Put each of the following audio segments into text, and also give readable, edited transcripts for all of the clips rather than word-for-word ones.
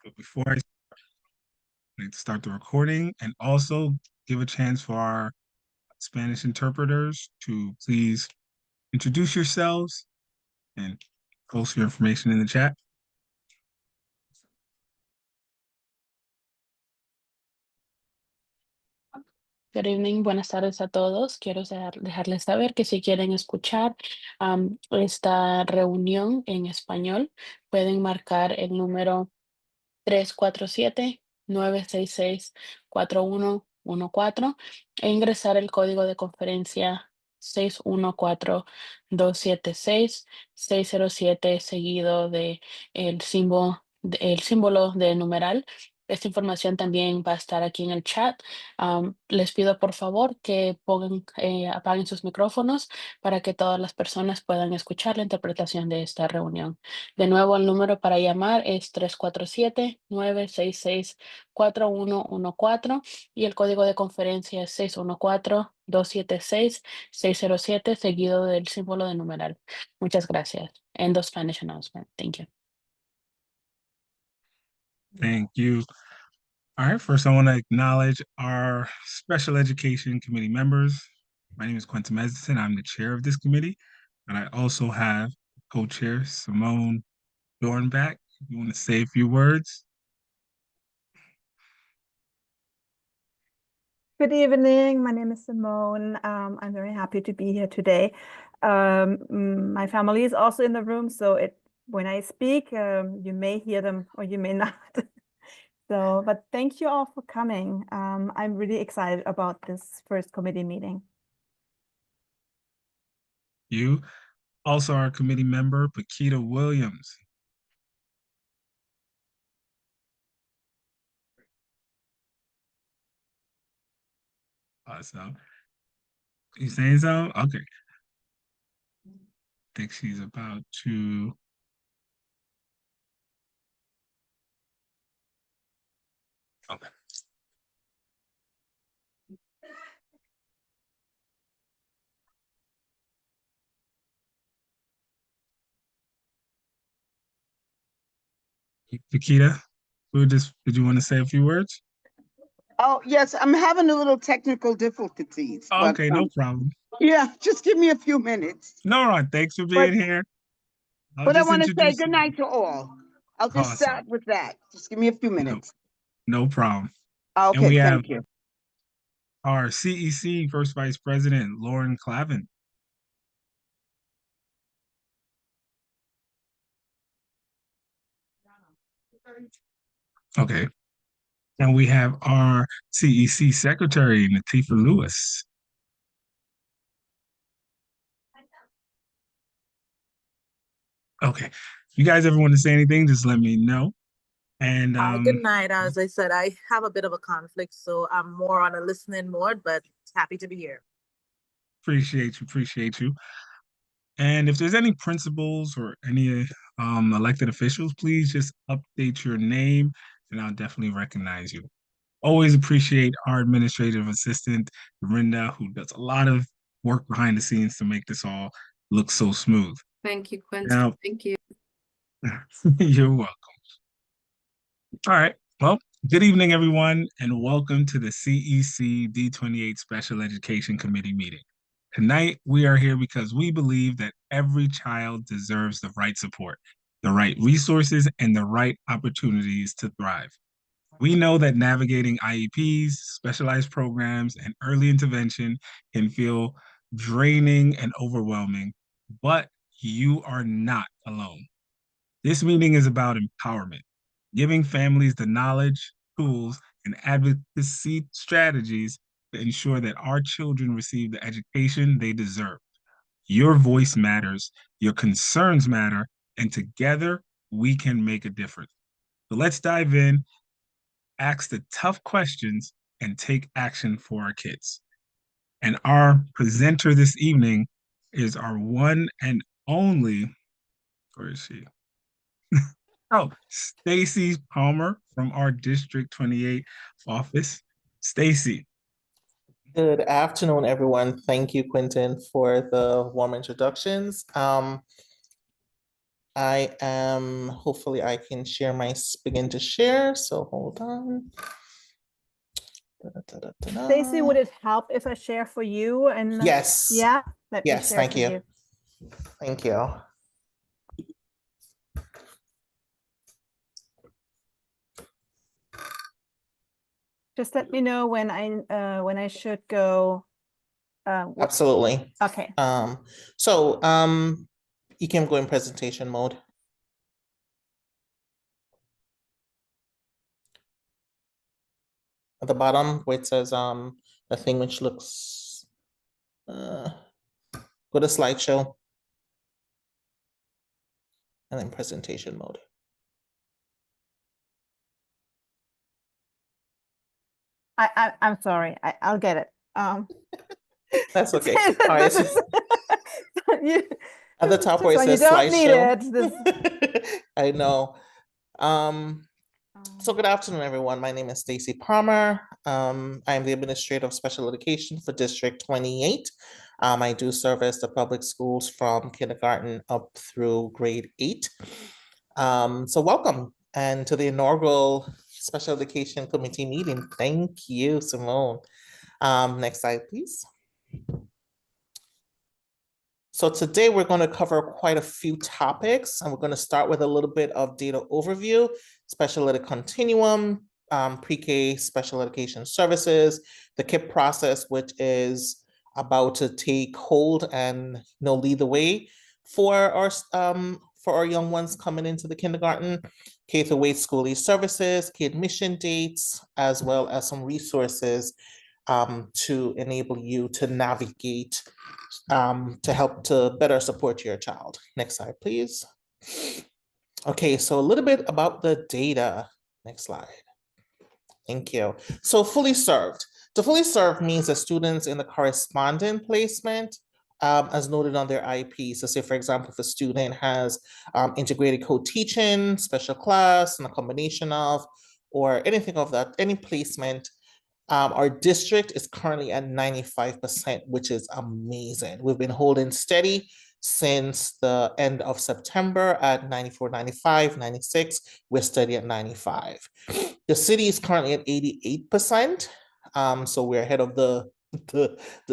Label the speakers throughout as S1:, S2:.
S1: But before I need to start the recording and also give a chance for our Spanish interpreters to please introduce yourselves and post your information in the chat.
S2: Good evening, buenas tardes a todos. Quiero dejarles saber que si quieren escuchar esta reunión en español, pueden marcar el número 347-966-4114 e ingresar el código de conferencia 614-276-607 seguido de el símbolo de numeral. Esta información también va a estar aquí en el chat. Les pido por favor que apaguen sus micrófonos para que todas las personas puedan escuchar la interpretación de esta reunión. De nuevo, el número para llamar es 347-966-4114 y el código de conferencia es 614-276-607 seguido del símbolo de numeral. Muchas gracias. End of Spanish announcement. Thank you.
S1: Thank you. All right, first I want to acknowledge our Special Education Committee members. My name is Quentin Mesdison. I'm the chair of this committee, and I also have co-chair Simone Dornback. You want to say a few words?
S3: Good evening. My name is Simone. I'm very happy to be here today. My family is also in the room, so when I speak, you may hear them or you may not. But thank you all for coming. I'm really excited about this first committee meeting.
S1: You also our committee member, Paquita Williams. Awesome. You saying so? Okay. I think she's about to. Okay. Paquita, did you want to say a few words?
S4: Oh, yes, I'm having a little technical difficulties.
S1: Oh, okay, no problem.
S4: Yeah, just give me a few minutes.
S1: No, thanks for being here.
S4: But I want to say good night to all. I'll just
S1: Awesome.
S4: start with that. Just give me a few minutes.
S1: No problem.
S4: Okay,
S1: and we
S4: thank
S1: have
S4: you.
S1: Our CEC First Vice President, Lauren Clavin. Okay. And we have our CEC Secretary, Natifa Lewis. Okay. You guys ever want to say anything, just let me know. And
S5: good night. As I said, I have a bit of a conflict, so I'm more on a listening mode, but happy to be here.
S1: Appreciate you. And if there's any principals or any elected officials, please just update your name and I'll definitely recognize you. Always appreciate our administrative assistant, Dorinda, who does a lot of work behind the scenes to make this all look so smooth.
S6: Thank you, Quentin.
S1: Now,
S6: thank you.
S1: You're welcome. All right. Well, good evening, everyone, and welcome to the CEC D28 Special Education Committee meeting. Tonight, we are here because we believe that every child deserves the right support, the right resources, and the right opportunities to thrive. We know that navigating IEPs, specialized programs, and early intervention can feel draining and overwhelming, but you are not alone. This meeting is about empowerment, giving families the knowledge, tools, and advocacy strategies to ensure that our children receive the education they deserve. Your voice matters, your concerns matter, and together we can make a difference. So let's dive in, ask the tough questions, and take action for our kids. And our presenter this evening is our one and only, where is she? Oh, Stacy Palmer from our District 28 office. Stacy.
S7: Good afternoon, everyone. Thank you, Quentin, for the warm introductions. hopefully I can begin to share. So hold on.
S3: Stacy, would it help if I share for you? And
S7: Yes.
S3: yeah, let me
S7: Yes,
S3: share
S7: thank
S3: for
S7: you.
S3: you.
S7: Thank you.
S3: Just let me know when I should go.
S7: Absolutely.
S3: Okay.
S7: You can go in presentation mode. At the bottom where it says the thing which looks go to slideshow and then presentation mode.
S3: I'm sorry. I'll get it.
S7: That's okay. All right. At the top where it
S3: so
S7: says
S3: you don't
S7: slideshow.
S3: need it.
S7: I know. So good afternoon, everyone. My name is Stacy Palmer. I am the Administrator of Special Education for District 28. I do service the public schools from kindergarten up through grade 8. So welcome and to the inaugural Special Education Committee meeting. Thank you, Simone. Next slide, please. So today we're going to cover quite a few topics, and we're going to start with a little bit of data overview, special ed continuum, pre-K special education services, the KIP process, which is about to take hold and lead the way for our young ones coming into the kindergarten, K-8 school age services, key admission dates, as well as some resources to enable you to navigate to help to better support your child. Next slide, please. Okay, so a little bit about the data. Next slide. Thank you. So fully served. To fully served means that students in the correspondent placement, as noted on their IEP. So say, for example, if a student has integrated co-teaching, special class, and a combination of, or anything of that, any placement, our district is currently at 95%, which is amazing. We've been holding steady since the end of September at 94, 95, 96. We're steady at 95. The city is currently at 88%. So we're ahead of the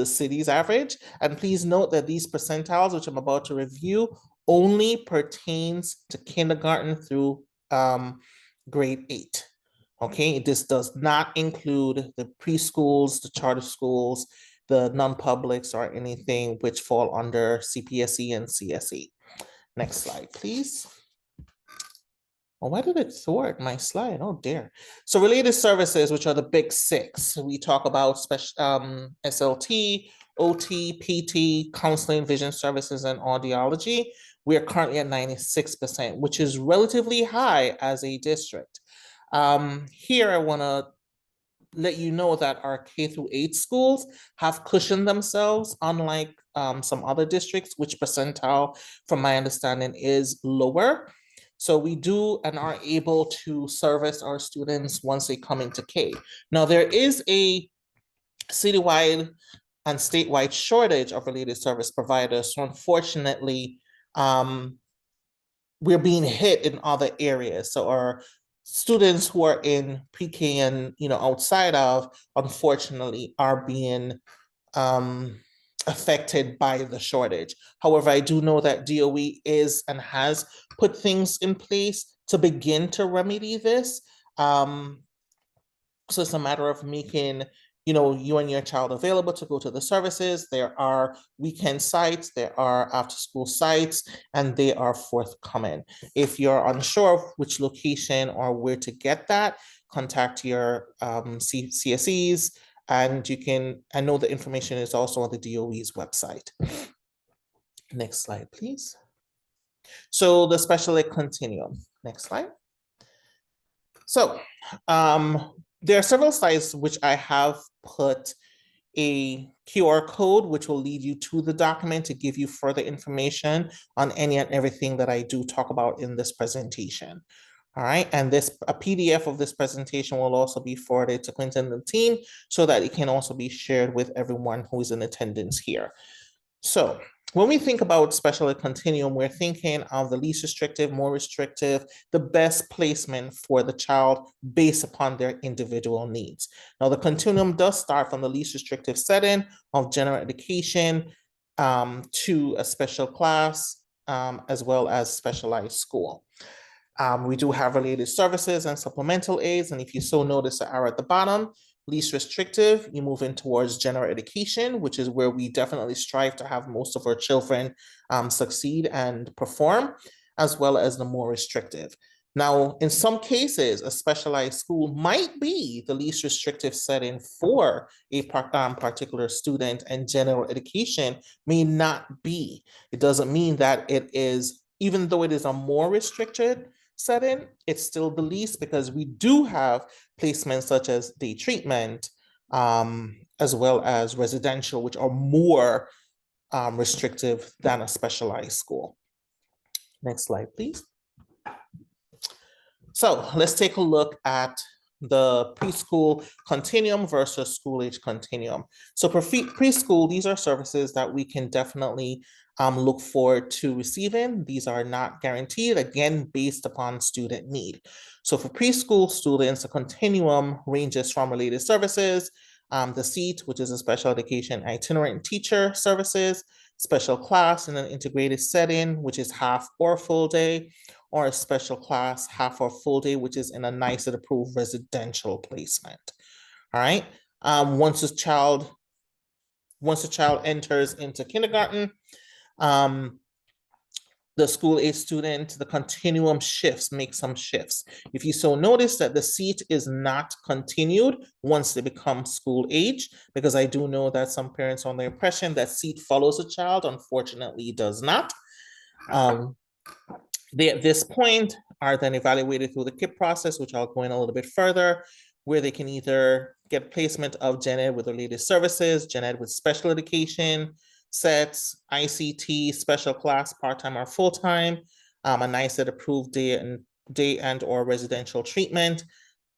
S7: city's average. And please note that these percentiles, which I'm about to review, only pertains to kindergarten through grade 8. Okay, this does not include the preschools, the charter schools, the non-publics, or anything which fall under CPSE and CSE. Next slide, please. Oh, why did it thwart my slide? Oh dear. So related services, which are the big 6. We talk about special SLT, OT, PT, counseling, vision services, and audiology. We are currently at 96%, which is relatively high as a district. Here, I want to let you know that our K-8 schools have cushioned themselves, unlike some other districts, which percentile, from my understanding, is lower. So we do and are able to service our students once they come into K. Now, there is a citywide and statewide shortage of related service providers. So unfortunately, we're being hit in other areas. So our students who are in pre-K and outside of, unfortunately, are being affected by the shortage. However, I do know that DOE is and has put things in place to begin to remedy this. So it's a matter of making you and your child available to go to the services. There are weekend sites, there are after school sites, and they are forthcoming. If you're unsure of which location or where to get that, contact your CSEs, and I know the information is also on the DOE's website. Next slide, please. So the special ed continuum. Next slide. So there are several slides which I have put a QR code, which will lead you to the document to give you further information on any and everything that I do talk about in this presentation. All right, and a PDF of this presentation will also be forwarded to Quentin and the team so that it can also be shared with everyone who is in attendance here. So when we think about special ed continuum, we're thinking of the least restrictive, more restrictive, the best placement for the child based upon their individual needs. Now, the continuum does start from the least restrictive setting of general education to a special class, as well as specialized school. We do have related services and supplemental aids, and if you so notice the arrow at the bottom, least restrictive, you move in towards general education, which is where we definitely strive to have most of our children succeed and perform, as well as the more restrictive. Now, in some cases, a specialized school might be the least restrictive setting for a particular student, and general education may not be. It doesn't mean that it is, even though it is a more restricted setting, it's still the least, because we do have placements such as day treatment, as well as residential, which are more restrictive than a specialized school. Next slide, please. So let's take a look at the preschool continuum versus school age continuum. So for preschool, these are services that we can definitely look forward to receiving. These are not guaranteed, again, based upon student need. So for preschool students, the continuum ranges from related services, the SEAT, which is a special education itinerant teacher services, special class in an integrated setting, which is half or full day, or a special class half or full day, which is in a NYSED approved residential placement. All right. Once a child enters into kindergarten, the school age student, the continuum shifts, make some shifts. If you so notice that the SEAT is not continued once they become school age, because I do know that some parents are on the impression that SEAT follows a child. Unfortunately, it does not. They, at this point, are then evaluated through the KIP process, which I'll go in a little bit further, where they can either get placement of gen ed with related services, gen ed with special education, sets, ICT, special class, part-time or full-time, a NYSED approved day and or residential treatment,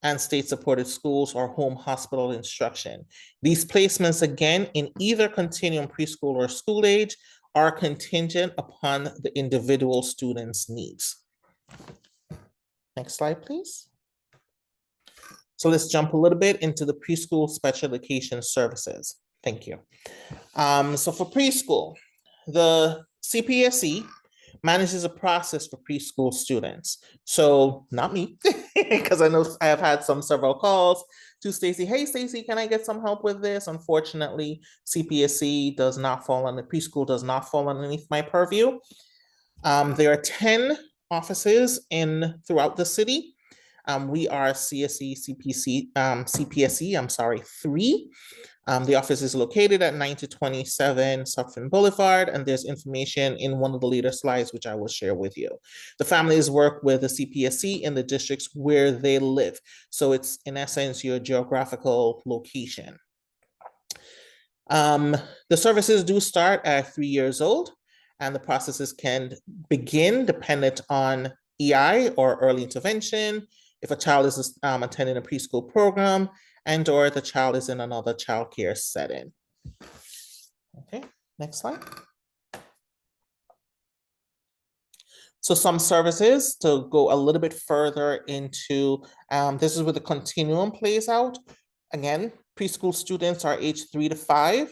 S7: and state-supported schools or home hospital instruction. These placements, again, in either continuum preschool or school age, are contingent upon the individual student's needs. Next slide, please. So let's jump a little bit into the preschool special education services. Thank you. So for preschool, the CPSE manages a process for preschool students. So not me, because I know I have had several calls to Stacy. Hey, Stacy, can I get some help with this? Unfortunately, CPSE does not fall on the preschool, does not fall underneath my purview. There are 10 offices throughout the city. We are CPSE, 3. The office is located at 9027 Suffern Boulevard, and there's information in one of the later slides, which I will share with you. The families work with the CPSE in the districts where they live. So it's, in essence, your geographical location. The services do start at 3 years old, and the processes can begin dependent on EI or early intervention, if a child is attending a preschool program, and or the child is in another childcare setting. Okay, next slide. So some services, to go a little bit further into, this is where the continuum plays out. Again, preschool students are aged 3 to 5.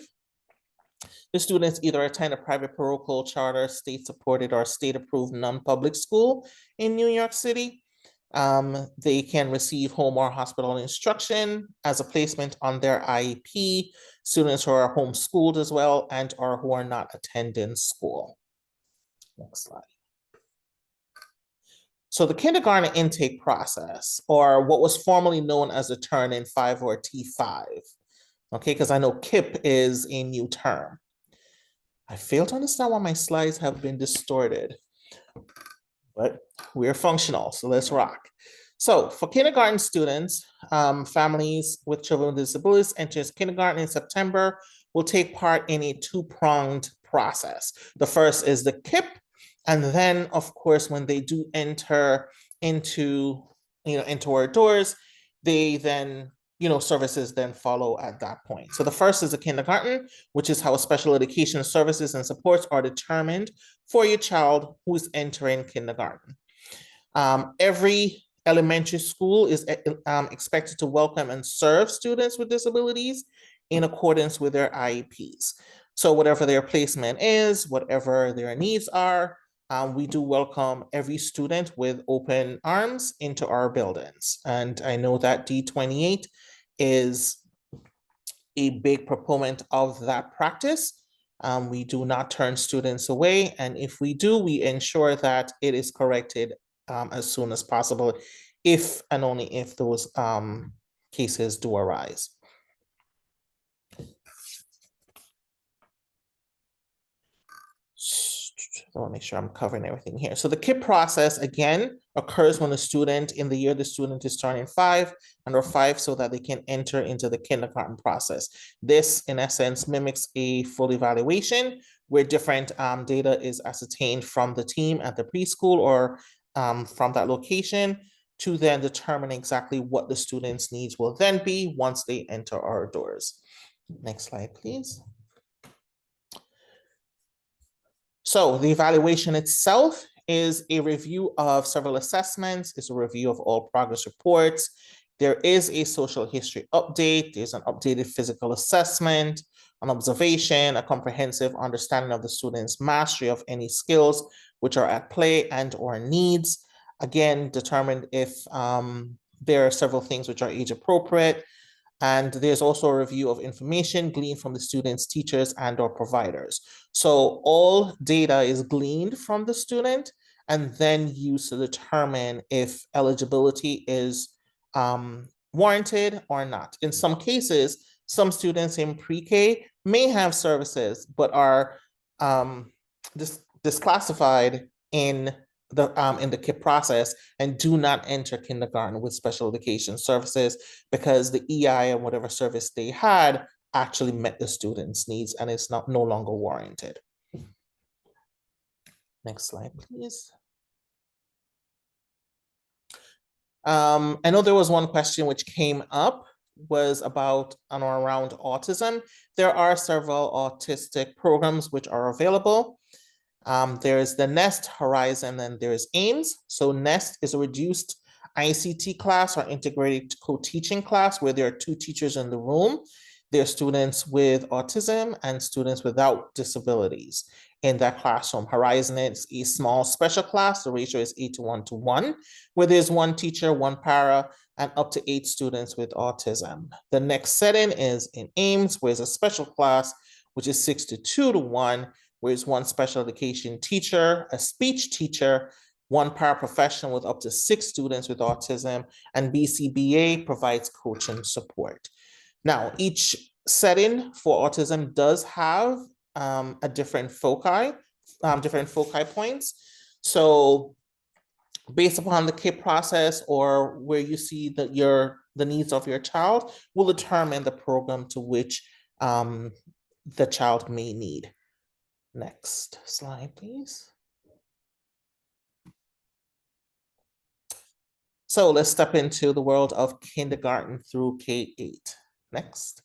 S7: The students either attend a private parochial, charter, state-supported, or state-approved non-public school in New York City. They can receive home or hospital instruction as a placement on their IEP, students who are homeschooled as well, and or who are not attending school. Next slide. So the kindergarten intake process, or what was formerly known as the Turn-In 5 or T5, okay, because I know KIP is a new term. I fail to understand why my slides have been distorted, but we're functional, so let's rock. So for kindergarten students, families with children with disabilities enters kindergarten in September will take part in a 2-pronged process. The first is the KIP, and then, of course, when they do enter into our doors, they then services then follow at that point. So the first is the kindergarten, which is how special education services and supports are determined for your child who is entering kindergarten. Every elementary school is expected to welcome and serve students with disabilities in accordance with their IEPs. So whatever their placement is, whatever their needs are, we do welcome every student with open arms into our buildings. And I know that D28 is a big proponent of that practice. We do not turn students away. And if we do, we ensure that it is corrected as soon as possible, if and only if those cases do arise. I want to make sure I'm covering everything here. So the KIP process, again, occurs when a student, in the year the student is turning 5 or 5, so that they can enter into the kindergarten process. This, in essence, mimics a full evaluation where different data is ascertained from the team at the preschool or from that location to then determine exactly what the student's needs will then be once they enter our doors. Next slide, please. So the evaluation itself is a review of several assessments. It's a review of all progress reports. There is a social history update. There's an updated physical assessment, an observation, a comprehensive understanding of the student's mastery of any skills which are at play and or needs. Again, determined if there are several things which are age appropriate. And there's also a review of information gleaned from the students, teachers, and or providers. So all data is gleaned from the student and then used to determine if eligibility is warranted or not. In some cases, some students in pre-K may have services, but are disclassified in the KIP process and do not enter kindergarten with special education services because the EI and whatever service they had actually met the students' needs and it's no longer warranted. Next slide, please. I know there was one question which came up was about and around autism. There are several autistic programs which are available. There's the NEST, Horizon, and there's AIMS. So NEST is a reduced ICT class or integrated co-teaching class where there are 2 teachers in the room. There are students with autism and students without disabilities in that classroom. Horizon is a small special class. The ratio is 8:1, where there's 1 teacher, 1 para, and up to 8 students with autism. The next setting is in AIMS, where it's a special class, which is 6:2, where it's 1 special education teacher, a speech teacher, 1 paraprofessional with up to 6 students with autism, and BCBA provides coaching support. Now, each setting for autism does have a different foci points. So based upon the KIP process or where you see that the needs of your child will determine the program to which the child may need. Next slide, please. So let's step into the world of kindergarten through K-8. Next.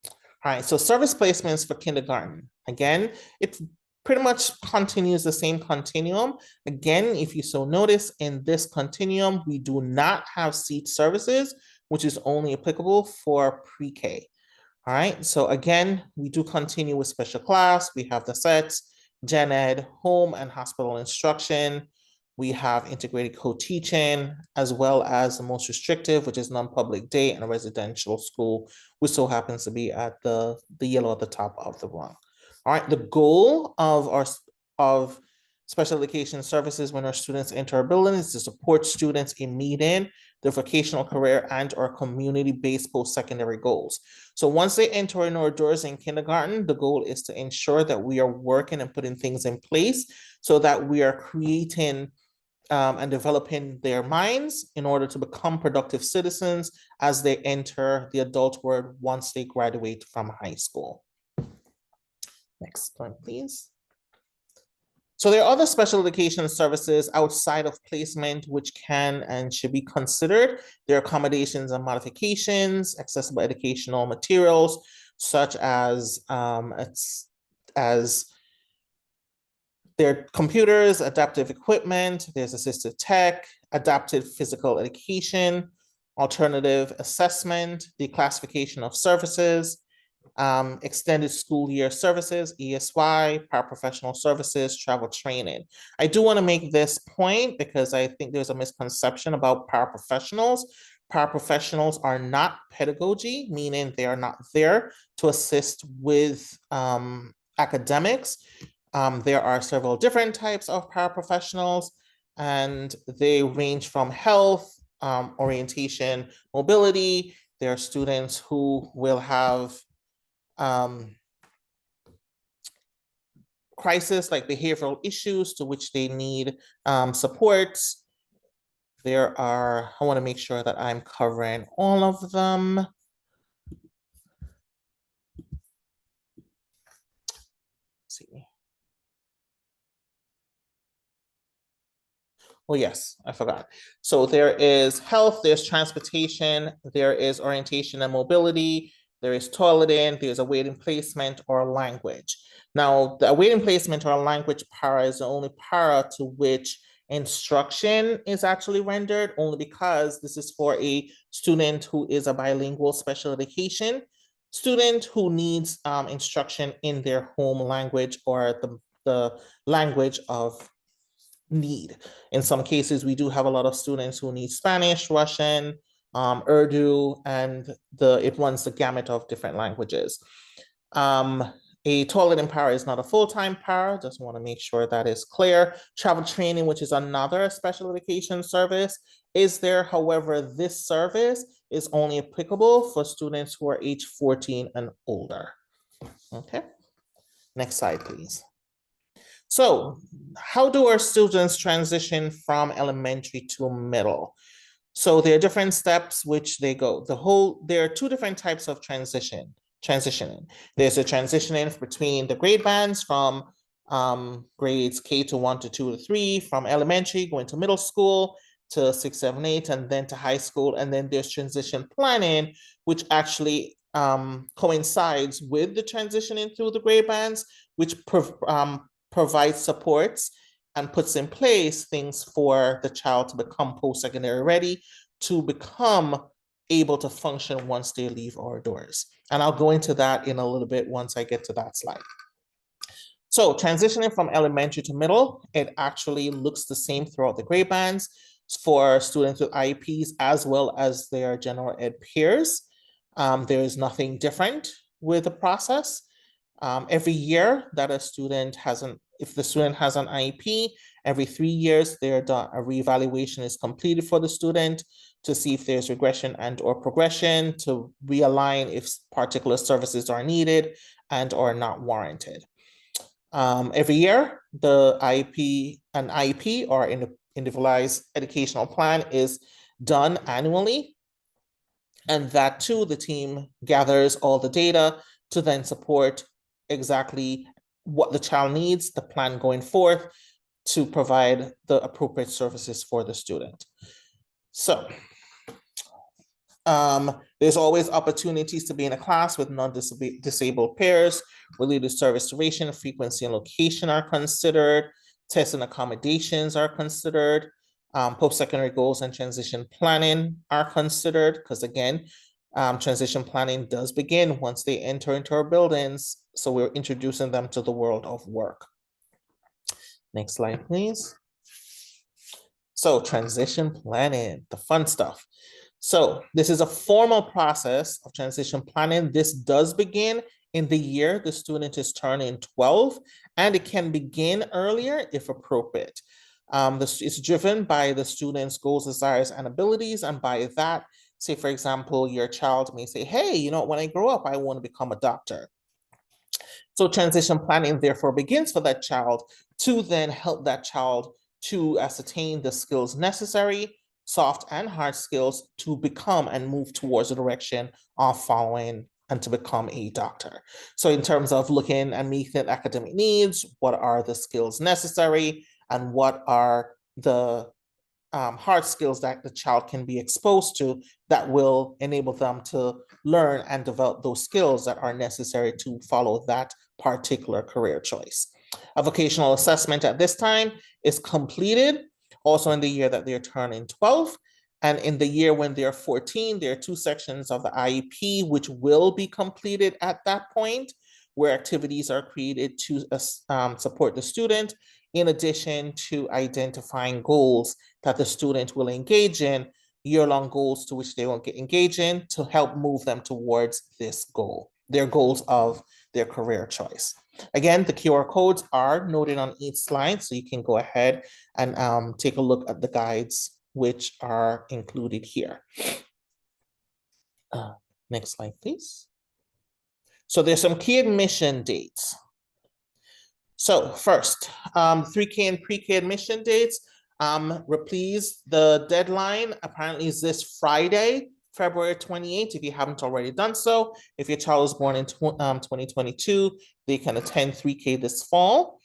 S7: All right, so service placements for kindergarten. Again, it pretty much continues the same continuum. Again, if you so notice, in this continuum, we do not have seat services, which is only applicable for pre-K. All right, so again, we do continue with special class. We have the sets, gen ed, home and hospital instruction. We have integrated co-teaching, as well as the most restrictive, which is non-public day and a residential school, which so happens to be at the yellow at the top of the rung. All right, the goal of special education services when our students enter our building is to support students in meeting their vocational career and or community-based post-secondary goals. So once they enter in our doors in kindergarten, the goal is to ensure that we are working and putting things in place so that we are creating and developing their minds in order to become productive citizens as they enter the adult world once they graduate from high school. Next point, please. So there are other special education services outside of placement which can and should be considered. There are accommodations and modifications, accessible educational materials, such as there are computers, adaptive equipment, there's assistive tech, adaptive physical education, alternative assessment, declassification of services, extended school year services, ESY, paraprofessional services, travel training. I do want to make this point because I think there's a misconception about paraprofessionals. Paraprofessionals are not pedagogy, meaning they are not there to assist with academics. There are several different types of paraprofessionals, and they range from health, orientation, mobility. There are students who will have crisis like behavioral issues to which they need supports. There are, I want to make sure that I'm covering all of them. Let's see. Oh, yes, I forgot. So there is health, there's transportation, there is orientation and mobility, there is toileting, there's awaiting placement or language. Now, the awaiting placement or language para is the only para to which instruction is actually rendered, only because this is for a student who is a bilingual special education student who needs instruction in their home language or the language of need. In some cases, we do have a lot of students who need Spanish, Russian, Urdu, and it runs the gamut of different languages. A toileting para is not a full-time para, just want to make sure that is clear. Travel training, which is another special education service, is there. However, this service is only applicable for students who are age 14 and older. Okay, next slide, please. So how do our students transition from elementary to middle? So there are different steps which they go. There are two different types of transitioning. There's a transitioning between the grade bands from grades K to 1 to 2 to 3, from elementary going to middle school to 6, 7, 8, and then to high school. And then there's transition planning, which actually coincides with the transitioning through the grade bands, which provides supports and puts in place things for the child to become post-secondary ready, to become able to function once they leave our doors. And I'll go into that in a little bit once I get to that slide. So transitioning from elementary to middle, it actually looks the same throughout the grade bands for students with IEPs as well as their general ed peers. There is nothing different with the process. Every year that if the student has an IEP, every 3 years, a reevaluation is completed for the student to see if there's regression and or progression, to realign if particular services are needed and or not warranted. Every year, the IEP or individualized educational plan is done annually. And that too, the team gathers all the data to then support exactly what the child needs, the plan going forth to provide the appropriate services for the student. So there's always opportunities to be in a class with non-disabled pairs. Related service duration, frequency, and location are considered. Tests and accommodations are considered. Post-secondary goals and transition planning are considered, because again, transition planning does begin once they enter into our buildings. So we're introducing them to the world of work. Next slide, please. So transition planning, the fun stuff. So this is a formal process of transition planning. This does begin in the year the student is turning 12, and it can begin earlier if appropriate. It's driven by the student's goals, desires, and abilities. And by that, say, for example, your child may say, hey, you know, when I grow up, I want to become a doctor. So transition planning therefore begins for that child to then help that child to ascertain the skills necessary, soft and hard skills, to become and move towards the direction of following and to become a doctor. So in terms of looking and meeting academic needs, what are the skills necessary and what are the hard skills that the child can be exposed to that will enable them to learn and develop those skills that are necessary to follow that particular career choice. A vocational assessment at this time is completed also in the year that they're turning 12. And in the year when they're 14, there are 2 sections of the IEP which will be completed at that point, where activities are created to support the student, in addition to identifying goals that the student will engage in, year-long goals to which they will engage in to help move them towards this goal, their goals of their career choice. Again, the QR codes are noted on each slide, so you can go ahead and take a look at the guides which are included here. Next slide, please. So there's some key admission dates. So first, 3K and pre-K admission dates. Please, the deadline apparently is this Friday, February 28th, if you haven't already done so. If your child was born in 2022, they can attend 3K this fall.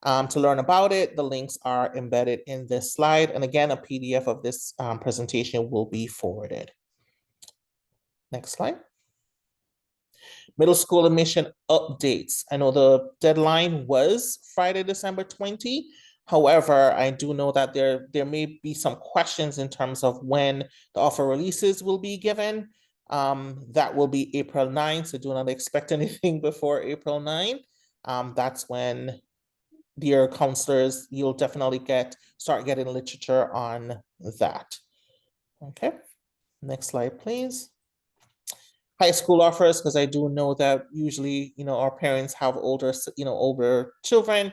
S7: To learn about it, the links are embedded in this slide. And again, a PDF of this presentation will be forwarded. Next slide. Middle school admission updates. I know the deadline was Friday, December 20. However, I do know that there may be some questions in terms of when the offer releases will be given. That will be April 9, so do not expect anything before April 9. That's when, dear counselors, you'll definitely start getting literature on that. Okay, next slide, please. High school offers, because I do know that usually, our parents have older children.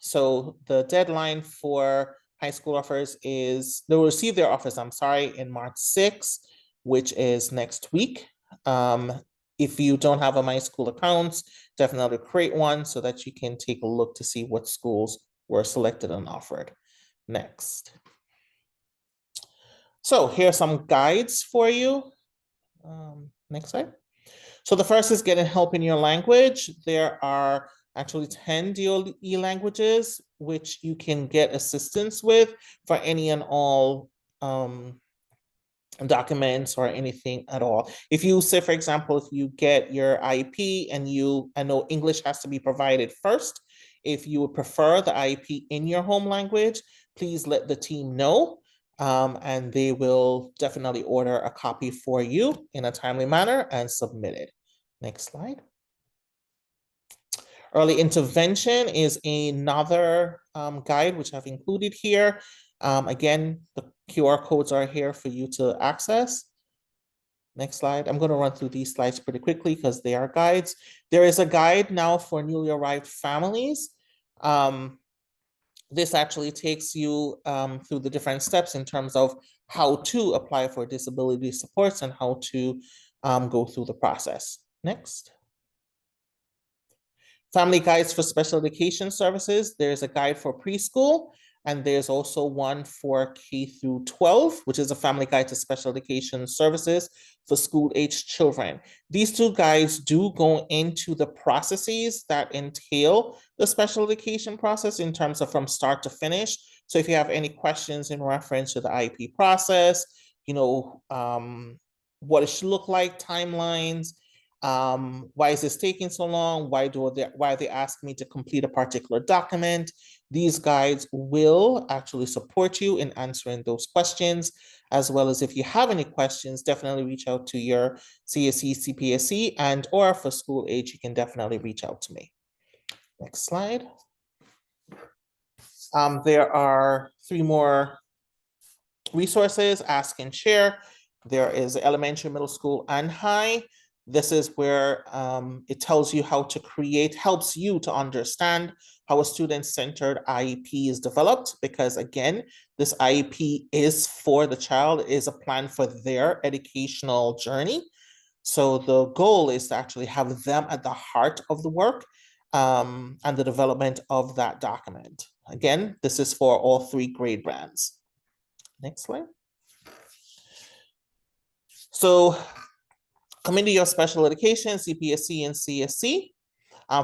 S7: So the deadline for high school offers is, they'll receive their offers, in March 6th, which is next week. If you don't have a My School account, definitely create one so that you can take a look to see what schools were selected and offered. Next. So here are some guides for you. Next slide. So the first is getting help in your language. There are actually 10 DOE languages which you can get assistance with for any and all documents or anything at all. If you say, for example, if you get your IEP and I know English has to be provided first. If you would prefer the IEP in your home language, please let the team know. And they will definitely order a copy for you in a timely manner and submit it. Next slide. Early intervention is another guide which I've included here. Again, the QR codes are here for you to access. Next slide. I'm going to run through these slides pretty quickly because they are guides. There is a guide now for newly arrived families. This actually takes you through the different steps in terms of how to apply for disability supports and how to go through the process. Next. Family guides for special education services. There's a guide for preschool, and there's also one for K through 12, which is a family guide to special education services for school-aged children. These 2 guides do go into the processes that entail the special education process in terms of from start to finish. So if you have any questions in reference to the IEP process, what it should look like, timelines, why is this taking so long? Why are they asking me to complete a particular document? These guides will actually support you in answering those questions, as well as if you have any questions, definitely reach out to your CSE, CPSC, and or for school age, you can definitely reach out to me. Next slide. There are 3 more resources, ask and share. There is elementary, middle school, and high. This is where it tells you how to helps you to understand how a student-centered IEP is developed, because again, this IEP is for the child, is a plan for their educational journey. So the goal is to actually have them at the heart of the work and the development of that document. Again, this is for all 3 grade bands. Next slide. So Committee of Special Education, CPSC and CSC.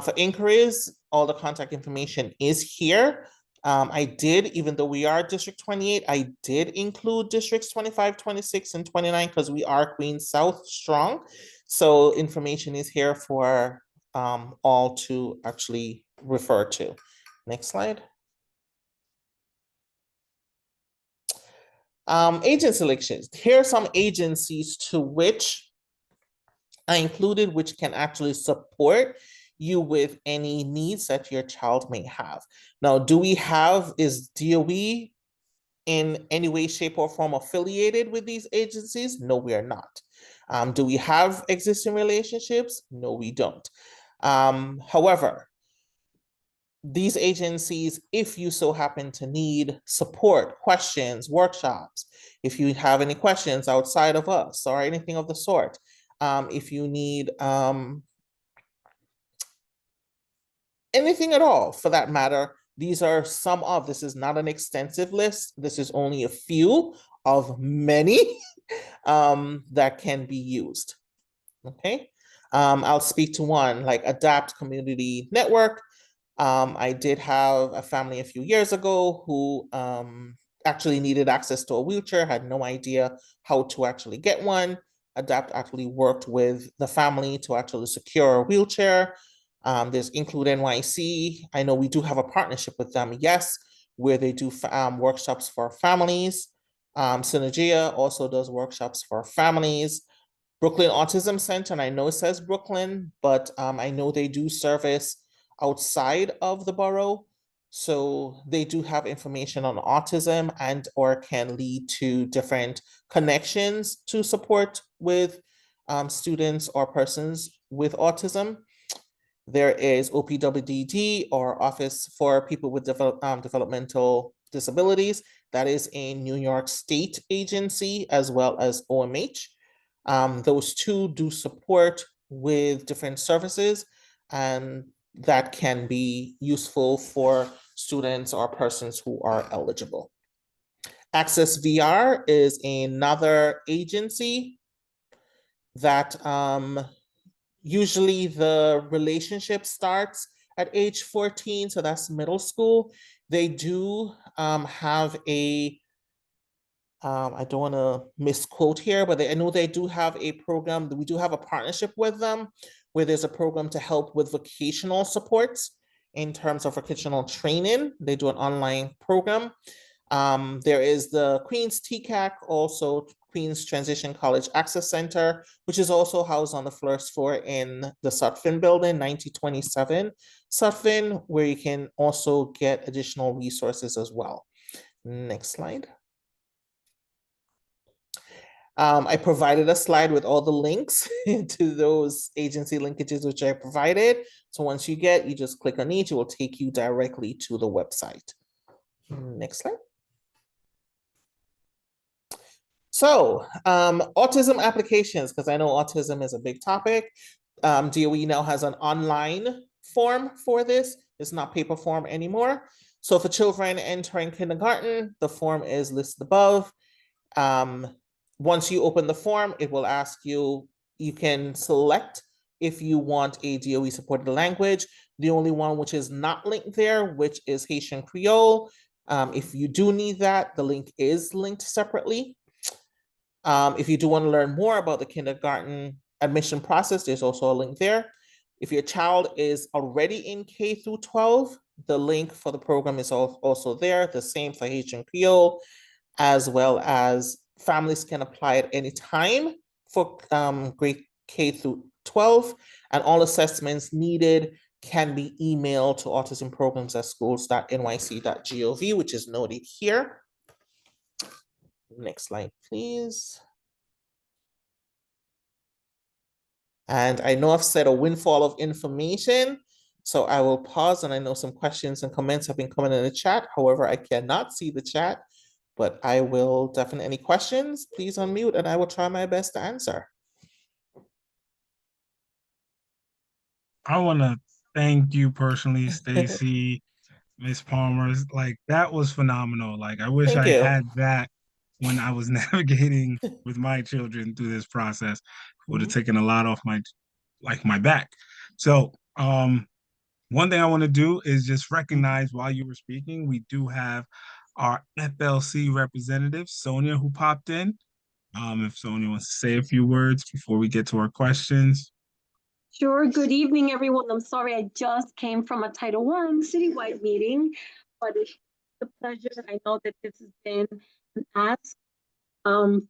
S7: For inquiries, all the contact information is here. I did, even though we are District 28, I did include Districts 25, 26, and 29 because we are Queens South strong. So information is here for all to actually refer to. Next slide. Agency selections. Here are some agencies to which I included, which can actually support you with any needs that your child may have. Now, is DOE in any way, shape, or form affiliated with these agencies? No, we are not. Do we have existing relationships? No, we don't. However, these agencies, if you so happen to need support, questions, workshops, if you have any questions outside of us or anything of the sort, if you need anything at all for that matter, these are some of, this is not an extensive list. This is only a few of many that can be used. Okay. I'll speak to one like Adapt Community Network. I did have a family a few years ago who actually needed access to a wheelchair, had no idea how to actually get one. Adapt actually worked with the family to actually secure a wheelchair. There's Include NYC. I know we do have a partnership with them, yes, where they do workshops for families. Synergia also does workshops for families. Brooklyn Autism Center, and I know it says Brooklyn, but I know they do service outside of the borough. So they do have information on autism and or can lead to different connections to support with students or persons with autism. There is OPWDD, or Office for People with Developmental Disabilities. That is a New York State agency, as well as OMH. Those two do support with different services, and that can be useful for students or persons who are eligible. Access VR is another agency that usually the relationship starts at age 14, so that's middle school. They do have a I don't want to misquote here, but I know they do have a program. We do have a partnership with them where there's a program to help with vocational supports in terms of vocational training. They do an online program. There is the Queens TCAC, also Queens Transition College Access Center, which is also housed on the first floor in the Sutphin building, 9027 Sutphin, where you can also get additional resources as well. Next slide. I provided a slide with all the links to those agency linkages which I provided. So once you just click on each, it will take you directly to the website. Next slide. So autism applications, because I know autism is a big topic. DOE now has an online form for this. It's not paper form anymore. So for children entering kindergarten, the form is listed above. Once you open the form, it will ask you, you can select if you want a DOE supported language. The only one which is not linked there, which is Haitian Creole. If you do need that, the link is linked separately. If you do want to learn more about the kindergarten admission process, there's also a link there. If your child is already in K through 12, the link for the program is also there, the same for Haitian Creole, as well as families can apply at any time for grade K through 12, and all assessments needed can be emailed to autismprograms@schools.nyc.gov, which is noted here. Next slide, please. And I know I've said a windfall of information, so I will pause, and I know some questions and comments have been coming in the chat. However, I cannot see the chat, but I will definitely, any questions, please unmute and I will try my best to answer.
S1: I want to thank you personally, Stacy, Miss Palmer. Like, that was phenomenal. Like, I wish
S7: Thank
S1: I
S7: you.
S1: had that when I was navigating with my children through this process. Would have taken a lot off my back. So one thing I want to do is just recognize while you were speaking, we do have our FLC representative, Sonia, who popped in. If Sonia wants to say a few words before we get to our questions.
S6: Sure. Good evening, everyone. I'm sorry I just came from a Title I citywide meeting, but it's a pleasure. I know that this has been an ask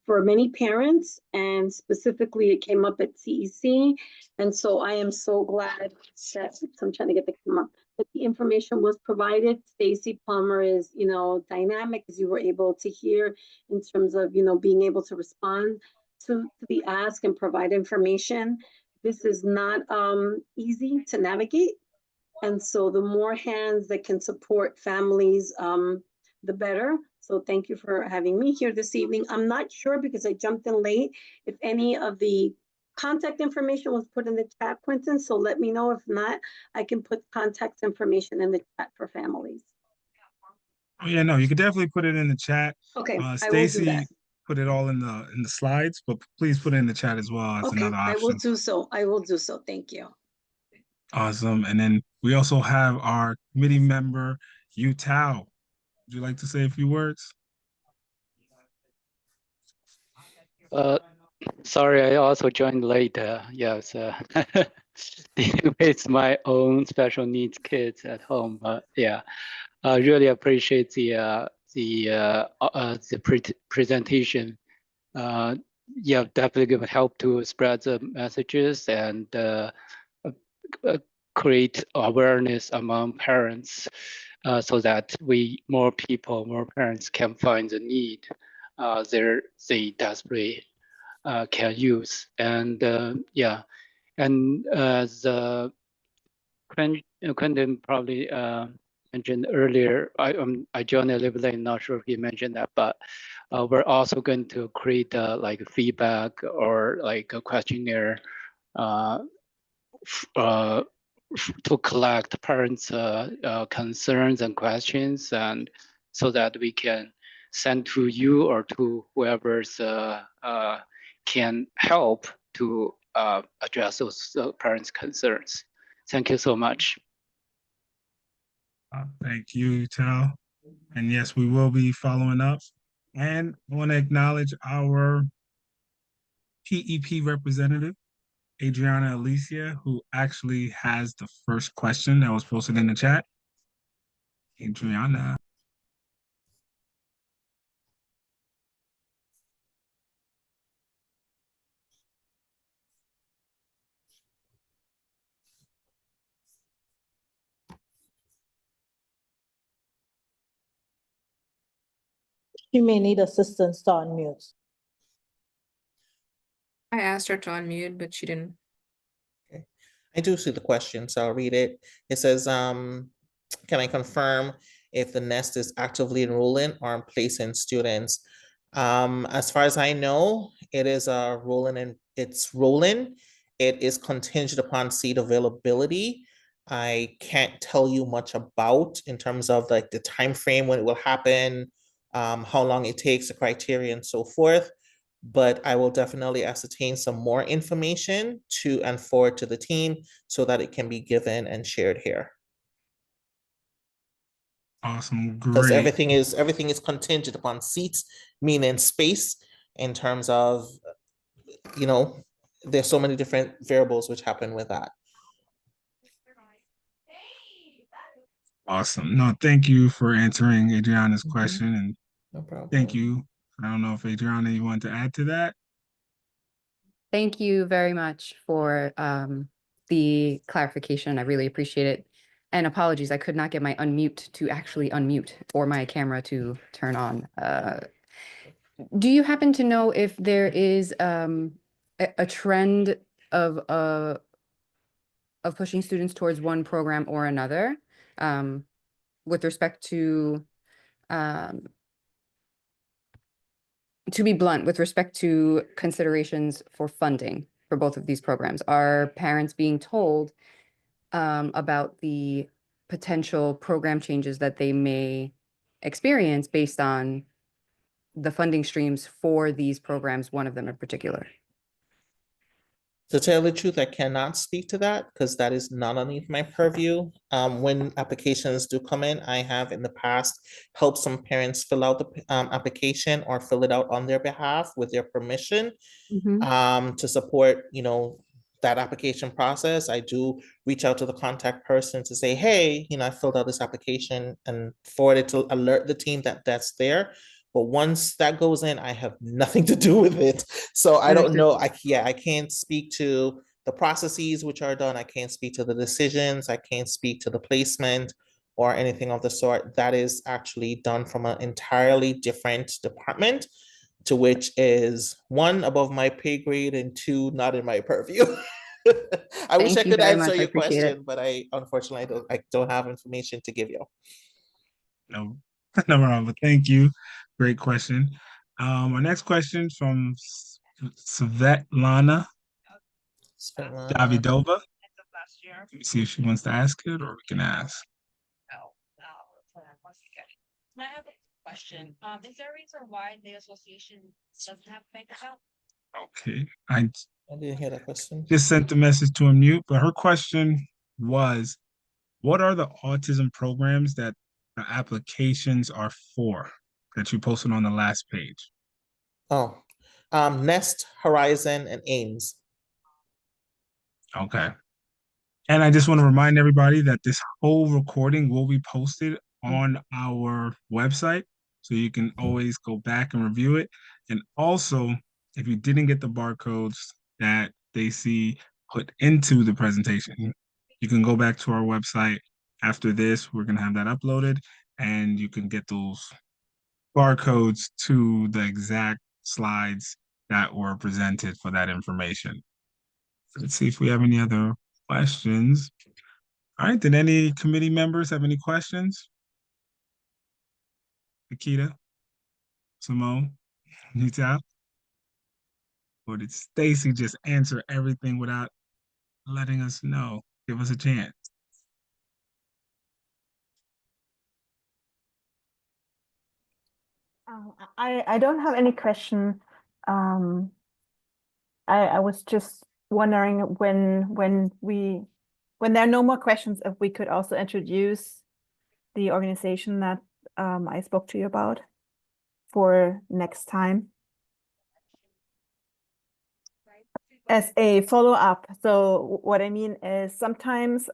S6: for many parents, and specifically it came up at CEC. And so I am so glad that I'm trying to get the camera, that the information was provided. Stacy Plummer is, dynamic, as you were able to hear, in terms of, being able to respond to the ask and provide information. This is not easy to navigate. And so the more hands that can support families, the better. So thank you for having me here this evening. I'm not sure, because I jumped in late, if any of the contact information was put in the chat, Quentin. So let me know. If not, I can put contact information in the chat for families.
S1: Oh yeah, no, you could definitely put it in the chat.
S6: Okay, I will do
S1: Stacy
S6: that.
S1: put it all in the slides, but please put it in the chat as well as
S6: Okay,
S1: another
S6: I will
S1: option.
S6: do so. I will do so. Thank you.
S1: Awesome. And then we also have our committee member, Yu Tao. Would you like to say a few words?
S8: Sorry, I also joined late. Yes, dealing with my own special needs kids at home. But yeah, I really appreciate the presentation. Yeah, definitely going to help to spread the messages and create awareness among parents, so that more parents can find the need they desperately can use. And yeah, and the Quentin probably mentioned earlier, I joined a little late, not sure if he mentioned that, but we're also going to create like feedback or like a questionnaire to collect parents' concerns and questions, and so that we can send to you or to whoever's can help to address those parents' concerns. Thank you so much.
S1: Thank you, Tal. And yes, we will be following up. And I want to acknowledge our PEP representative, Adriana Alicia, who actually has the first question that was posted in the chat. Adriana.
S5: You may need assistance to unmute.
S9: I asked her to unmute, but she didn't.
S7: Okay. I do see the question, so I'll read it. It says, can I confirm if the nest is actively enrolling or placing students? As far as I know, it is rolling and it's rolling. It is contingent upon seat availability. I can't tell you much about in terms of like the time frame when it will happen, how long it takes, the criteria, and so forth. But I will definitely ascertain some more information and forward to the team so that it can be given and shared here.
S1: Awesome,
S7: Because
S1: great.
S7: everything is contingent upon seats, meaning space, in terms of, there's so many different variables which happen with that.
S1: Awesome. No, thank you for answering Adriana's question, and
S7: no problem.
S1: Thank you. I don't know if Adriana, you want to add to that?
S10: Thank you very much for the clarification. I really appreciate it. And apologies, I could not get my unmute to actually unmute or my camera to turn on. Do you happen to know if there is a trend of pushing students towards one program or another, with respect to be blunt, with respect to considerations for funding for both of these programs? Are parents being told about the potential program changes that they may experience based on the funding streams for these programs, one of them in particular?
S7: To tell the truth, I cannot speak to that because that is not underneath my purview. When applications do come in, I have in the past helped some parents fill out the application or fill it out on their behalf with their permission to support, that application process. I do reach out to the contact person to say, hey, I filled out this application and forward it to alert the team that that's there. But once that goes in, I have nothing to do with it. So I don't know. I can't speak to the processes which are done. I can't speak to the decisions. I can't speak to the placement or anything of the sort. That is actually done from an entirely different department, to which is one, above my pay grade, and two, not in my purview. I wish I could answer your question, but unfortunately I don't have information to give you.
S1: No, no problem. But thank you. Great question. Our next question from Svetlana Davidova. Let me see if she wants to ask it, or we can ask.
S11: I have a question. Is there a reason why the association doesn't have a bank account?
S1: Okay, I
S7: didn't hear that question.
S1: Just sent the message to unmute, but her question was, what are the autism programs that the applications are for that you posted on the last page?
S7: Nest, Horizon, and Ames.
S1: Okay. And I just want to remind everybody that this whole recording will be posted on our website, so you can always go back and review it. And also, if you didn't get the barcodes that they see put into the presentation, you can go back to our website after this. We're going to have that uploaded, and you can get those barcodes to the exact slides that were presented for that information. Let's see if we have any other questions. All right, did any committee members have any questions? Nikita, Simone, Nita? Or did Stacy just answer everything without letting us know? Give us a chance.
S3: I don't have any question. I was just wondering when there are no more questions, if we could also introduce the organization that I spoke to you about for next time as a follow-up. So what I mean is sometimes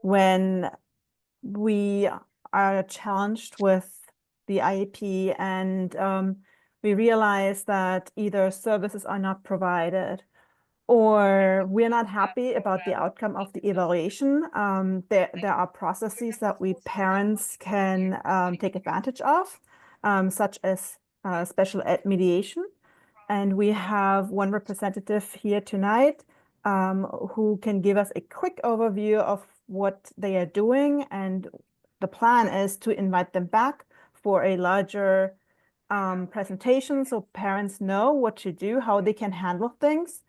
S3: when we are challenged with the IEP and we realize that either services are not provided or we're not happy about the outcome of the evaluation, there are processes that we parents can take advantage of, such as special ed mediation. And we have one representative here tonight who can give us a quick overview of what they are doing. And the plan is to invite them back for a larger presentation so parents know what to do, how they can handle things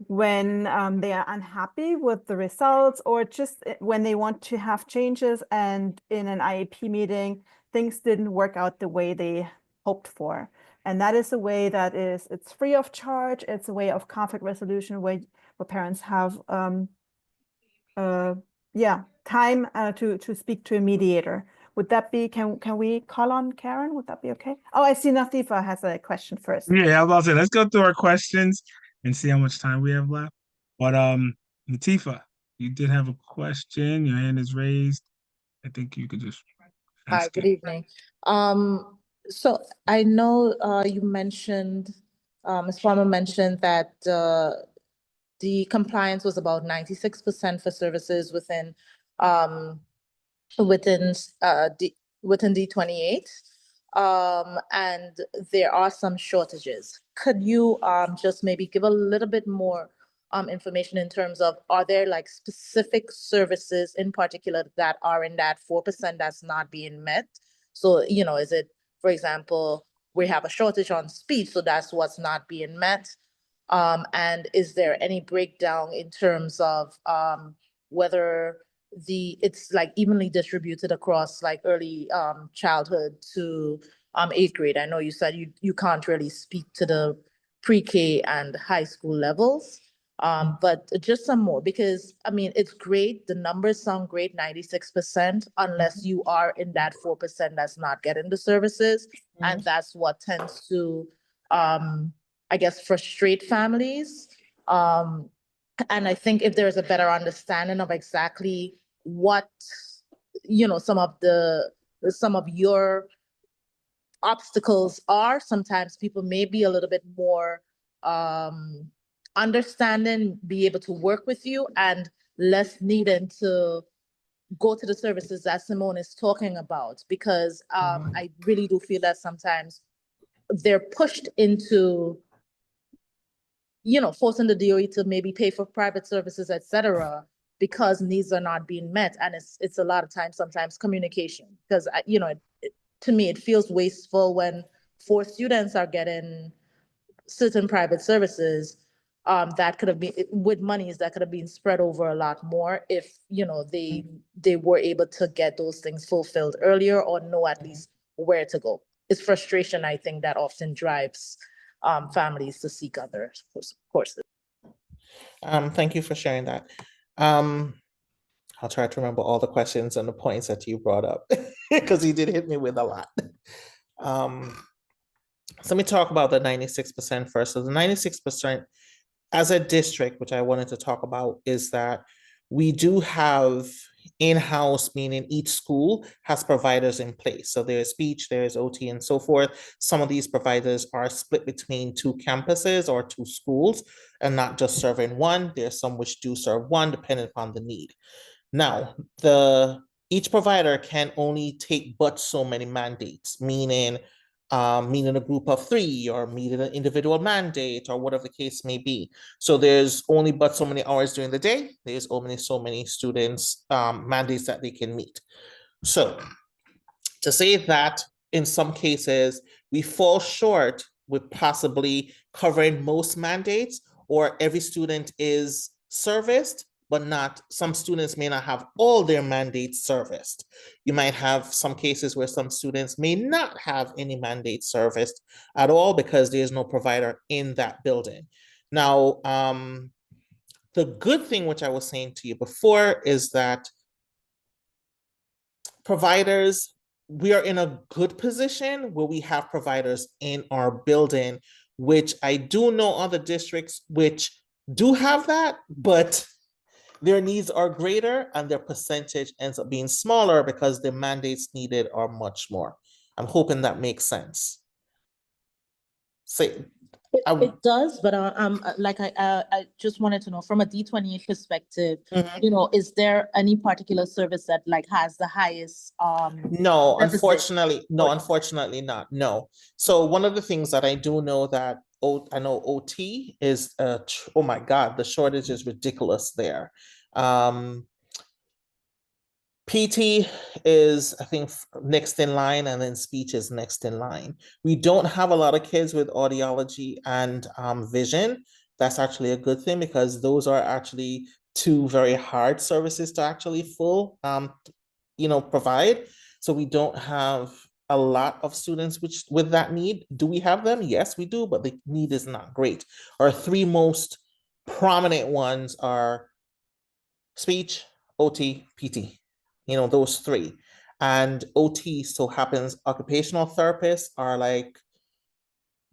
S3: when they are unhappy with the results, or just when they want to have changes and in an IEP meeting, things didn't work out the way they hoped for. And that is a way that it's free of charge. It's a way of conflict resolution where parents have time to speak to a mediator. Would that be, can we call on Karen? Would that be okay? Oh, I see Natifa has a question first.
S1: Yeah, I was about to say, let's go through our questions and see how much time we have left. But Natifa, you did have a question. Your hand is raised. I think you could just ask.
S5: Hi, good evening. So I know you mentioned, Ms. Farmer mentioned that the compliance was about 96% for services within D28, and there are some shortages. Could you just maybe give a little bit more information in terms of, are there like specific services in particular that are in that 4% that's not being met? So, is it, for example, we have a shortage on speech, so that's what's not being met? And is there any breakdown in terms of whether it's like evenly distributed across like early childhood to eighth grade. I know you said you can't really speak to the pre-K and high school levels. But just some more, because I mean, it's great. The numbers sound great, 96%, unless you are in that 4% that's not getting the services. And that's what tends to, I guess, frustrate families. And I think if there's a better understanding of exactly what, some of your obstacles are, sometimes people may be a little bit more understanding, be able to work with you, and less needing to go to the services that Simone is talking about, because I really do feel that sometimes they're pushed into, forcing the DOE to maybe pay for private services, etc., because needs are not being met. And it's a lot of times, sometimes communication, because, to me, it feels wasteful when 4 students are getting certain private services that could have been, with monies that could have been spread over a lot more if, they were able to get those things fulfilled earlier, or know at least where to go. It's frustration, I think, that often drives families to seek other courses.
S7: Thank you for sharing that. I'll try to remember all the questions and the points that you brought up, because you did hit me with a lot. So let me talk about the 96% first. So the 96% as a district, which I wanted to talk about, is that we do have in-house, meaning each school has providers in place. So there's speech, there's OT, and so forth. Some of these providers are split between 2 campuses or 2 schools, and not just serving one. There's some which do serve one, depending upon the need. Now, each provider can only take but so many mandates, meaning a group of 3, or meeting an individual mandate, or whatever the case may be. So there's only but so many hours during the day. There's only so many students mandates that they can meet. So to say that in some cases we fall short with possibly covering most mandates, or every student is serviced, but not, some students may not have all their mandates serviced. You might have some cases where some students may not have any mandates serviced at all because there's no provider in that building. Now, the good thing, which I was saying to you before, is that providers, we are in a good position where we have providers in our building, which I do know other districts which do have that, but their needs are greater and their percentage ends up being smaller because the mandates needed are much more. I'm hoping that makes sense.
S5: It does, but I just wanted to know, from a D28 perspective, is there any particular service that has the highest
S7: No,
S5: deficit?
S7: unfortunately not. No. So one of the things that I do know that I know OT is oh my God, the shortage is ridiculous there. PT is, I think, next in line, and then speech is next in line. We don't have a lot of kids with audiology and vision. That's actually a good thing, because those are actually 2 very hard services to actually provide. So we don't have a lot of students with that need. Do we have them? Yes, we do, but the need is not great. Our 3 most prominent ones are speech, OT, PT. Those 3. And OT so happens, occupational therapists are like,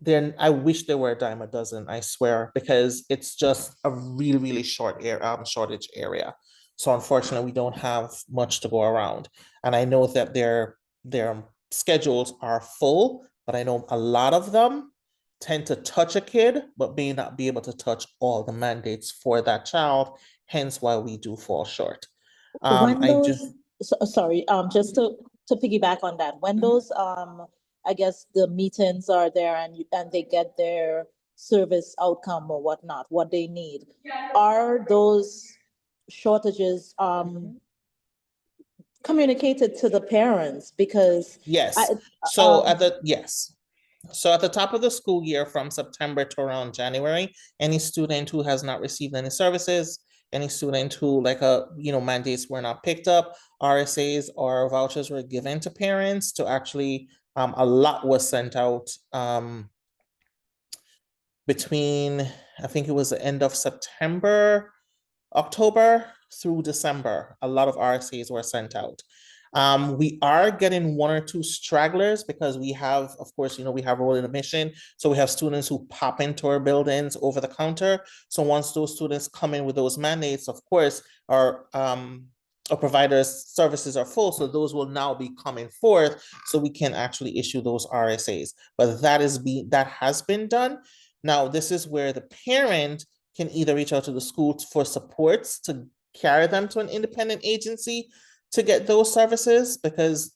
S7: then I wish there were a dime a dozen, I swear, because it's just a really, really shortage area. So unfortunately, we don't have much to go around. And I know that their schedules are full, but I know a lot of them tend to touch a kid, but may not be able to touch all the mandates for that child, hence why we do fall short.
S5: Sorry, just to piggyback on that, when those I guess the meetings are there, and they get their service outcome or whatnot, what they need, are those shortages communicated to the parents? Because
S7: yes. So at the top of the school year, from September to around January, any student who has not received any services, any student who mandates were not picked up, RSAs or vouchers were given to parents to actually A lot was sent out between, I think it was the end of September, October through December. A lot of RSAs were sent out. We are getting one or two stragglers because we have, of course, we have rolling admission. So we have students who pop into our buildings over the counter. So once those students come in with those mandates, of course, our providers' services are full. So those will now be coming forth so we can actually issue those RSAs. But that has been done. Now, this is where the parent can either reach out to the school for supports to carry them to an independent agency to get those services, because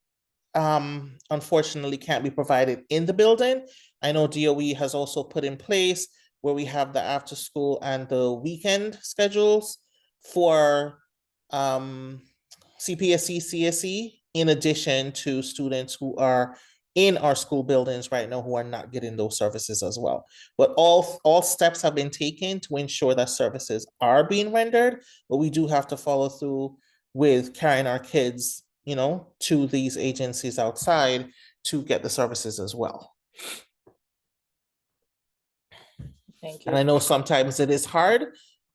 S7: unfortunately can't be provided in the building. I know DOE has also put in place where we have the after school and the weekend schedules for CPSC, CSE, in addition to students who are in our school buildings right now who are not getting those services as well. But all steps have been taken to ensure that services are being rendered, but we do have to follow through with carrying our kids, to these agencies outside to get the services as well.
S5: Thank you.
S7: And I know sometimes it is hard,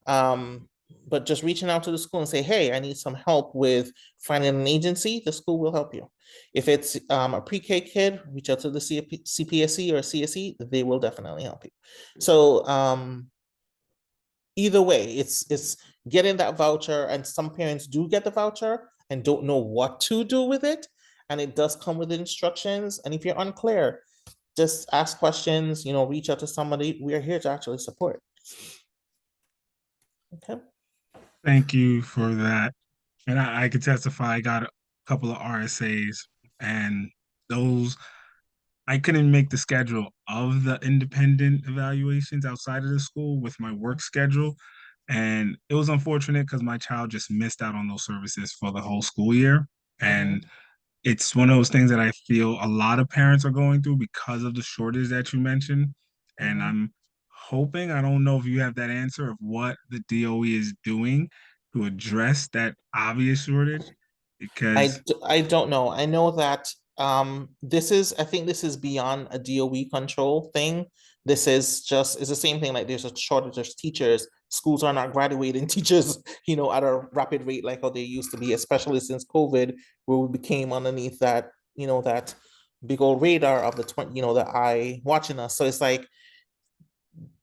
S7: but just reaching out to the school and say, hey, I need some help with finding an agency, the school will help you. If it's a pre-K kid, reach out to the CPSC or CSE, they will definitely help you. So either way, it's getting that voucher, and some parents do get the voucher and don't know what to do with it. And it does come with instructions. And if you're unclear, just ask questions, reach out to somebody. We are here to actually support. Okay.
S1: Thank you for that. And I could testify, I got a couple of RSAs, and those, I couldn't make the schedule of the independent evaluations outside of the school with my work schedule. And it was unfortunate because my child just missed out on those services for the whole school year. And it's one of those things that I feel a lot of parents are going through because of the shortage that you mentioned. And I'm hoping, I don't know if you have that answer of what the DOE is doing to address that obvious shortage, because
S7: I don't know. I know that I think this is beyond a DOE control thing. This is it's the same thing, like there's a shortage of teachers. Schools are not graduating teachers, at a rapid rate like how they used to be, especially since COVID, where we became underneath that, that big old radar of the eye watching us. So it's like,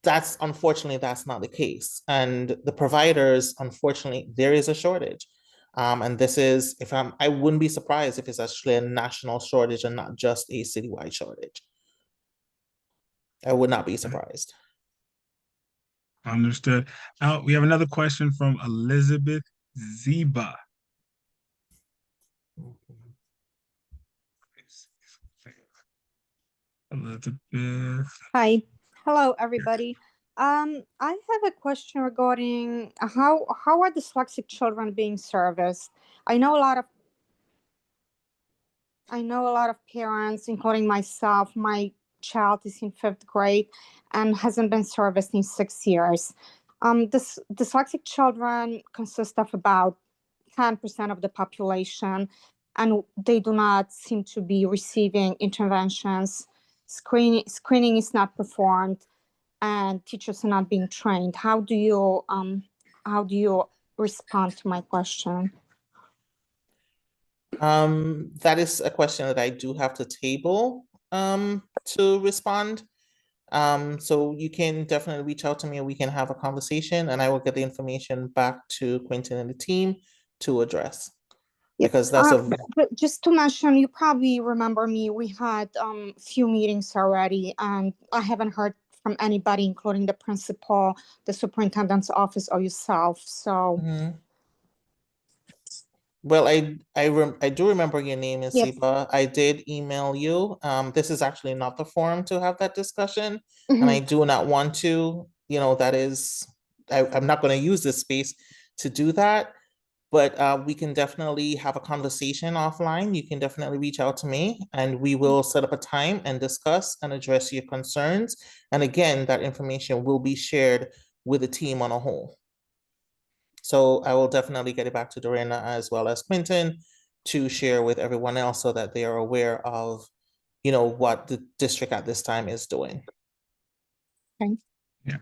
S7: unfortunately, that's not the case. And the providers, unfortunately, there is a shortage. And this is, I wouldn't be surprised if it's actually a national shortage and not just a citywide shortage. I would not be surprised.
S1: understood. We have another question from Elizabeth Ziba. Elizabeth.
S12: Hi. Hello, everybody. I have a question regarding how are dyslexic children being serviced? I know a lot of parents, including myself. My child is in 5th grade and hasn't been serviced in 6 years. Dyslexic children consist of about 10% of the population, and they do not seem to be receiving interventions. Screening is not performed, and teachers are not being trained. How do you respond to my question?
S7: That is a question that I do have to table to respond. So you can definitely reach out to me and we can have a conversation, and I will get the information back to Quentin and the team to address. Because that's
S12: but just to mention, you probably remember me. We had few meetings already, and I haven't heard from anybody, including the principal, the superintendent's office, or yourself. So.
S7: Well, I do remember your name is
S12: Yes.
S7: Siba. I did email you. This is actually not the forum to have that discussion, and I do not want to. That is, I'm not going to use this space to do that. But we can definitely have a conversation offline. You can definitely reach out to me, and we will set up a time and discuss and address your concerns. And again, that information will be shared with the team on a whole. So I will definitely get it back to Dorena as well as Quentin to share with everyone else so that they are aware of what the district at this time is doing.
S1: Yes.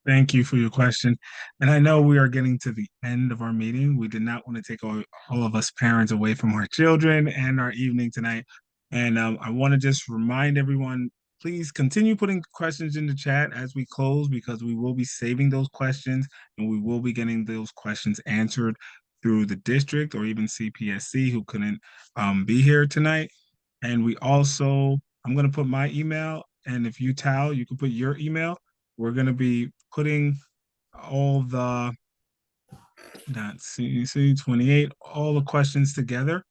S1: Thank you for your question. And I know we are getting to the end of our meeting. We did not want to take all of us parents away from our children and our evening tonight. And I want to just remind everyone, please continue putting questions in the chat as we close, because we will be saving those questions and we will be getting those questions answered through the district or even CPSC, who couldn't be here tonight. And we also, I'm going to put my email, and if you, Tal, you can put your email. We're going to be putting all the CEC28, all the questions together,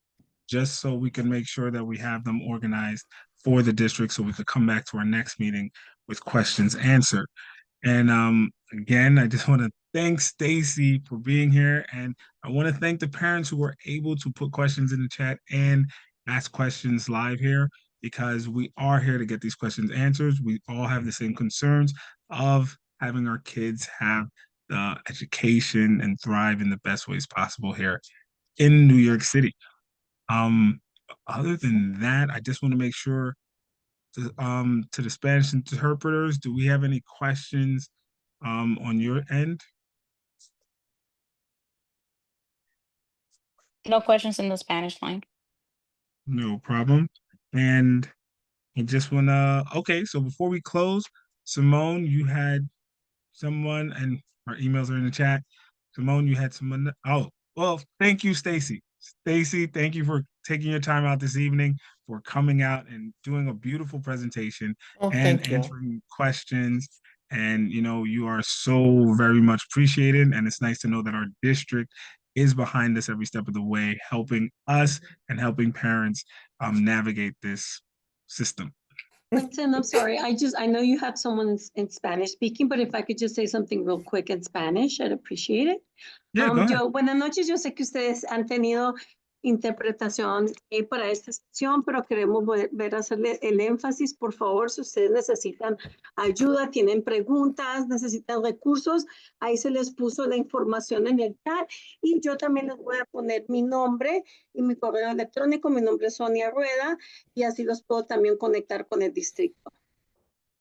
S1: just so we can make sure that we have them organized for the district, so we could come back to our next meeting with questions answered. And again, I just want to thank Stacy for being here, and I want to thank the parents who were able to put questions in the chat and ask questions live here, because we are here to get these questions answered. We all have the same concerns of having our kids have the education and thrive in the best ways possible here in New York City. Other than that, I just want to make sure to the Spanish interpreters, do we have any questions on your end?
S2: No questions in the Spanish line.
S1: No problem. And I just wanna, okay, so before we close, Simone, you had someone, and our emails are in the chat. Simone, you had someone. Oh, well, thank you, Stacy. Stacy, thank you for taking your time out this evening, for coming out and doing a beautiful presentation
S7: Oh,
S1: and
S7: thank you.
S1: answering questions. And you are so very much appreciated. And it's nice to know that our district is behind us every step of the way, helping us and helping parents navigate this system.
S6: Quentin, I'm sorry. I know you have someone in Spanish speaking, but if I could just say something real quick in Spanish, I'd appreciate it.
S1: Yeah, go ahead.
S6: Buenas noches, yo sé que ustedes han tenido interpretación para esta sesión, pero queremos ver hacerle el énfasis, por favor, si ustedes necesitan ayuda, tienen preguntas, necesitan recursos, ahí se les puso la información en el chat y yo también les voy a poner mi nombre y mi correo electrónico. Mi nombre es Sonia Rueda y así los puedo también conectar con el distrito.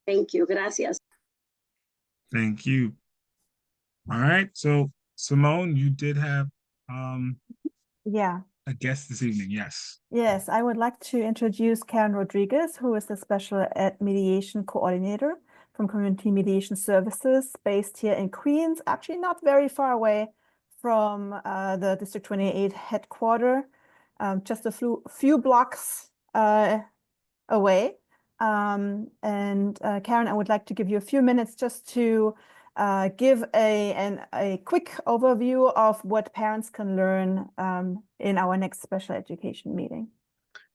S6: Thank you, gracias.
S1: Thank you. All right, so Simone, you did have
S3: Yeah.
S1: a guest this evening, yes.
S3: Yes, I would like to introduce Karen Rodriguez, who is the Special Ed Mediation Coordinator from Community Mediation Services based here in Queens, actually not very far away from the District 28 headquarters, just a few blocks away. And Karen, I would like to give you a few minutes just to give a quick overview of what parents can learn in our next special education meeting.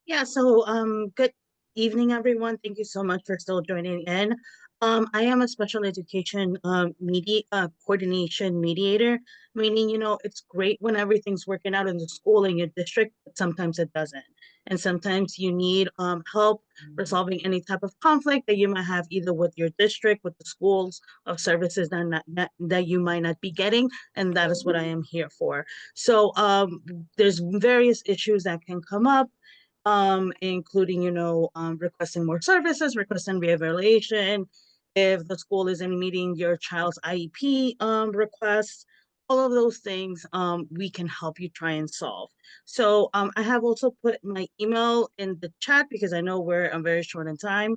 S13: Yeah, so good evening, everyone. Thank you so much for still joining in. I am a special education coordination mediator, meaning, it's great when everything's working out in the school in your district, but sometimes it doesn't. And sometimes you need help resolving any type of conflict that you might have either with your district, with the schools, of services that you might not be getting, and that is what I am here for. So there's various issues that can come up, including, requesting more services, requesting reevaluation, if the school isn't meeting your child's IEP requests, all of those things we can help you try and solve. So I have also put my email in the chat because I know I'm very short in time.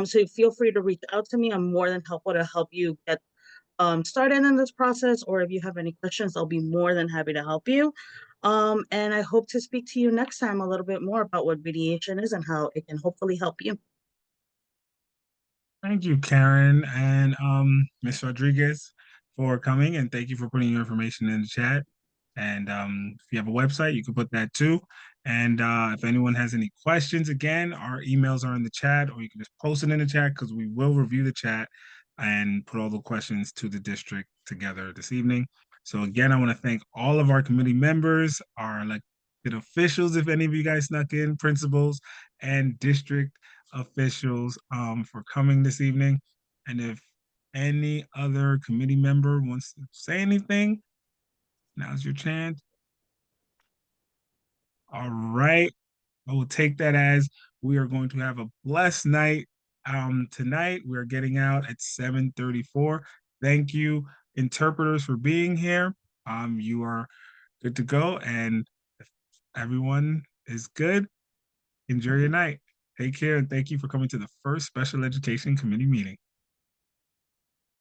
S13: So feel free to reach out to me. I'm more than helpful to help you get started in this process, or if you have any questions, I'll be more than happy to help you. And I hope to speak to you next time a little bit more about what mediation is and how it can hopefully help you.
S1: Thank you, Karen and Ms. Rodriguez, for coming, and thank you for putting your information in the chat. And if you have a website, you can put that too. And if anyone has any questions, again, our emails are in the chat, or you can just post it in the chat, because we will review the chat and put all the questions to the district together this evening. So again, I want to thank all of our committee members, our elected officials, if any of you guys snuck in, principals, and district officials for coming this evening. And if any other committee member wants to say anything, now's your chance. All right. I will take that as we are going to have a blessed night. Tonight, we're getting out at 7:34. Thank you, interpreters, for being here. You are good to go. And if everyone is good, enjoy your night. Take care, and thank you for coming to the first Special Education Committee meeting.